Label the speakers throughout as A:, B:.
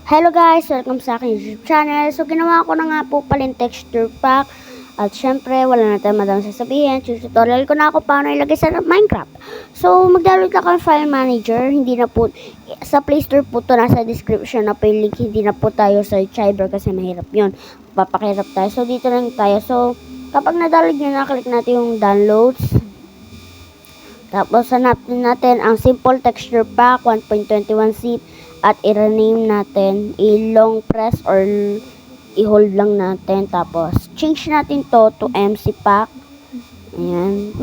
A: Hello guys! Welcome sa aking YouTube channel. So, ginawa ko na nga po pala yung texture pack. At syempre, wala na tayong madaming sasabihin. Tutorial ko na ako paano ilagay sa Minecraft. So, mag-download lang ako ng file manager. Hindi na po, sa Play Store po ito, nasa description na po yung link. Hindi na po tayo sa Cyber kasi mahirap yun. Papakirap tayo. So, dito lang tayo. So, kapag na-download nyo na, click natin yung downloads. Tapos, hanapin natin ang Simple Texture Pack 1.21 zip. At i-rename natin, i-long press or i-hold lang natin. Tapos, change natin to MC Pack. Ayan.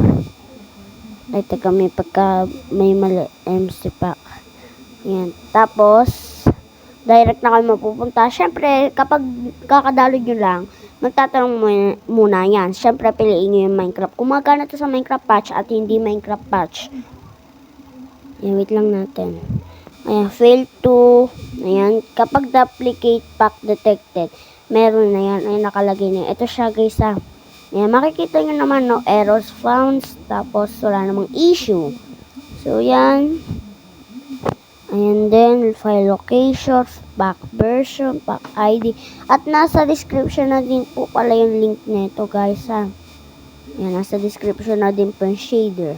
A: Ay, teka, may mali, MC Pack. Ayan. Tapos, direct na kayo mapupunta. Siyempre, kapag kakadalod nyo lang, magtatanong muna yan. Siyempre, piliin nyo yung Minecraft. Kung magana to sa Minecraft patch at hindi Minecraft patch. Ayan, wait lang natin. Ayan, fail to. Ayan, kapag duplicate pack detected, meron na yan. Ayan, nakalagay na yan. Ito siya guys ha. Ayan, makikita nyo naman no, errors found. Tapos, wala namang issue. So, yan. Ayan din, file location, pack version, pack ID. At nasa description na din po pala yung link nito guys ha. Ayan, nasa description na din po yung shader.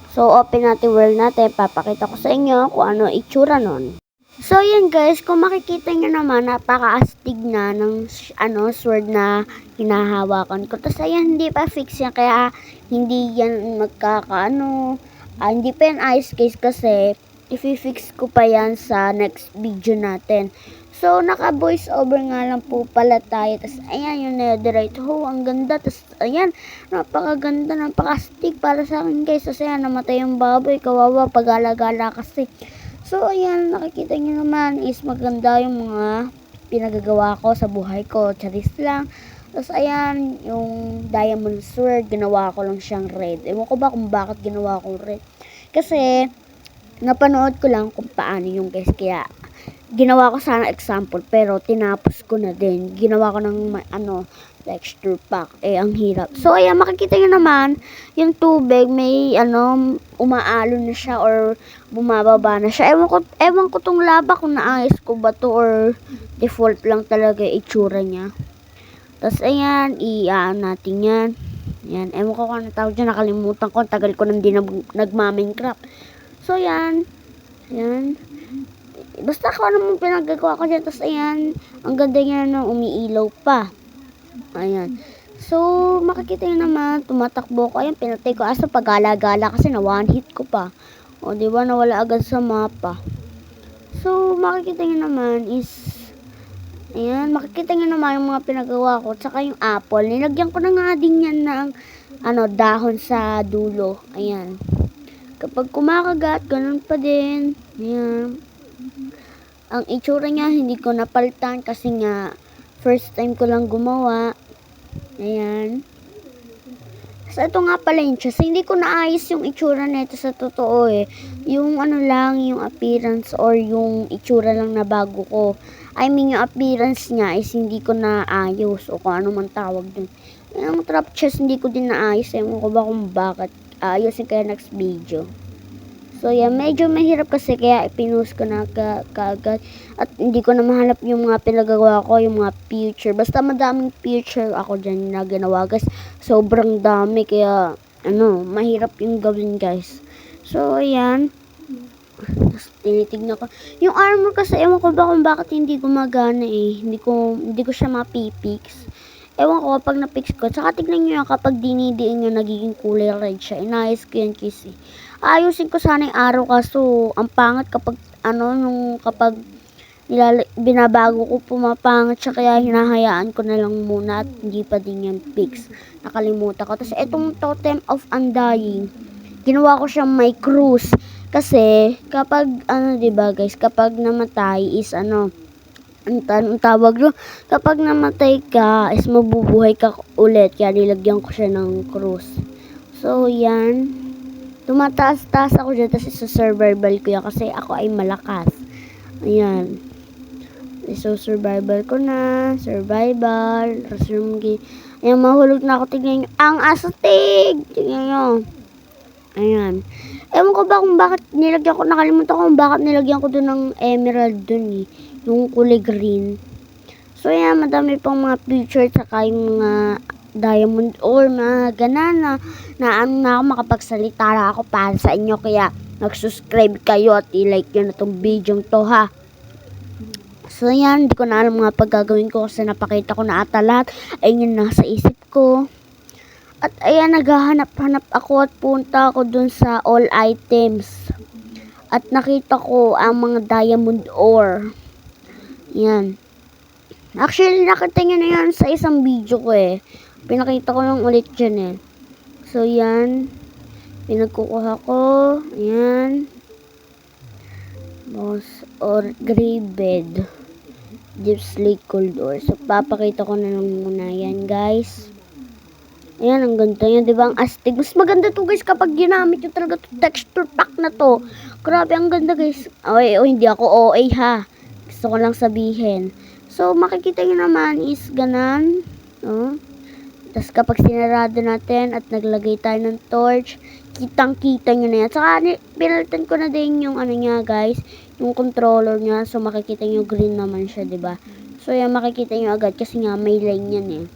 A: So, open natin world natin. Papakita ko sa inyo kung ano itsura nun. So, yan guys. Kung makikita nyo naman, napaka-astig na ng sword na hinahawakan ko. Tapos, ayan, hindi pa fix yan. Kaya, hindi yan hindi pa yan ice case kasi i-fix ko pa yan sa next video natin. So, naka-voice over nga lang po pala tayo. Tapos, ayan, yung netherite. Ang ganda. Tapos, ayan, napakaganda, napaka-stick para sa akin, guys. Kasi, ayan, namatay yung baboy. Kawawa, pag-alagala kasi. So, ayan, nakikita nyo naman is maganda yung mga pinagagawa ko sa buhay ko. Charis lang. Tapos, ayan, yung diamond sword, ginawa ko lang siyang red. Ewan ko ba kung bakit ginawa ko red. Kasi, napanood ko lang kung paano yung guys. Kaya, ginawa ko sana example pero tinapos ko na din. Ginawa ko ng texture pack. Ang hirap. So, ayan, makikita nyo naman yung tubig may umaalon na siya or bumababa na siya. Ewan ko tong laba kung naayos ko ba to or default lang talaga itsura niya. Tapos, ayan, natin yan. Ayan, ewan ko kung ano tawag dyan. Nakalimutan ko. Tagal ko nang di nagma-Minecraft. So, ayan. Ayan. Basta ako naman pinagagawa ko dyan. Tapos, ayan, ang ganda niya na umiilaw pa. Ayan. So, makikita nyo naman, tumatakbo ko. Ayan, pinatay ko. Asa pag-gala-gala kasi na one hit ko pa. O, diba, nawala agad sa mapa. So, makikita nyo naman is, ayan, makikita nyo naman yung mga pinagawa ko. Tsaka yung apple. Nilagyan ko na nga din yan ng, dahon sa dulo. Ayan. Kapag kumakagat, ganun pa din. Ayan. Ang itsura niya, hindi ko napalitan kasi nga, first time ko lang gumawa. Ayan. So, ito nga pala yung chest. Hindi ko naayos yung itsura nito sa totoo eh. Yung lang, yung appearance or yung itsura lang na bago ko. I mean, yung appearance niya is hindi ko naayos o kung ano man tawag dun. Yung trap chest, hindi ko din naayos. Ewan ko ba kung bakit. Ayusin kaya next video. So, yan, medyo mahirap kasi kaya ipinost ko na kaagad. At hindi ko na mahanap yung mga pinagagawa ko, yung mga future. Basta madaming future ako dyan na ginawa, guys. Sobrang dami, kaya, mahirap yung gawin, guys. So, ayan. Tapos, tinitignan ko. Yung armor kasi, ewan ko ba kung bakit hindi gumagana eh. Hindi ko siya mapipix. Ewan ko kapag na-fix ko. Tsaka tignan nyo yan kapag dinidiin nyo nagiging kulay red siya. Inayos ko yan kasi. Ayusin ko sana yung araw kaso ang pangat kapag kapag binabago ko pumapangat siya kaya hinahayaan ko na lang muna at hindi pa din yan fix. Nakalimutan ko. Tapos itong Totem of Undying, ginawa ko siyang may cruise. Kasi kapag diba guys, kapag namatay is ang tawag doon, kapag namatay ka is mabubuhay ka ulit, kaya nilagyan ko siya ng cruise. So yan, tumataas-taas ako dyan, tapos sa survival ko yan kasi ako ay malakas. Ayan, so survival ko na, survival, resume game. Ayan, mahulog na ako, tignan nyo, ang astig, tignan nyo. Ayan, ewan ko ba kung bakit nilagyan ko, nakalimutan ko kung bakit nilagyan ko doon ng emerald doon eh. yung kulay green. So, yan, madami pang mga feature, saka yung mga diamond ore, mga ganana, na ano na ako, makapagsalita na ako para sa inyo, kaya mag-subscribe kayo at i-like nyo na tong video to, ha. So, yan, hindi ko na alam mga paggagawin ko kasi napakita ko na ata lahat. Ayun yung nasa isip ko. At ayan, naghahanap-hanap ako at punta ako dun sa all items. At nakita ko ang mga diamond ore. Yan. Actually, nakita nyo na yan sa isang video ko eh. Pinakita ko lang ulit dyan eh. So, yan. Pinagkukuha ko. Ayan. Boss or gray bed. Deep slate cold ore. So, papakita ko na lang muna yan, guys. Ayan, ang ganda yan. Diba ang astig? Mas maganda to, guys, kapag ginamit nyo talaga to texture pack na to. Grabe, ang ganda, guys. Hindi ako OA, ha. Gusto ko lang sabihin. So, makikita nyo naman is ganan. Oh. Tapos, kapag sinarado natin at naglagay tayo ng torch, kitang-kita nyo na yan. Saka, pinalitan ko na din yung ano niya, guys. Yung controller niya. So, makikita nyo green naman siya, diba? So, yan, makikita nyo agad kasi nga may line yan eh.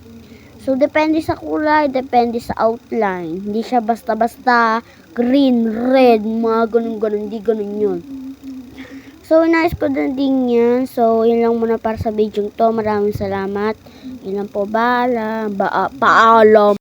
A: So, depende sa kulay, depende sa outline. Hindi siya basta-basta green, red, mga ganun-ganun. Hindi ganun yun. So, inayos ko din yan. So, yun lang muna para sa video to. Maraming salamat. Yun lang po, paalam.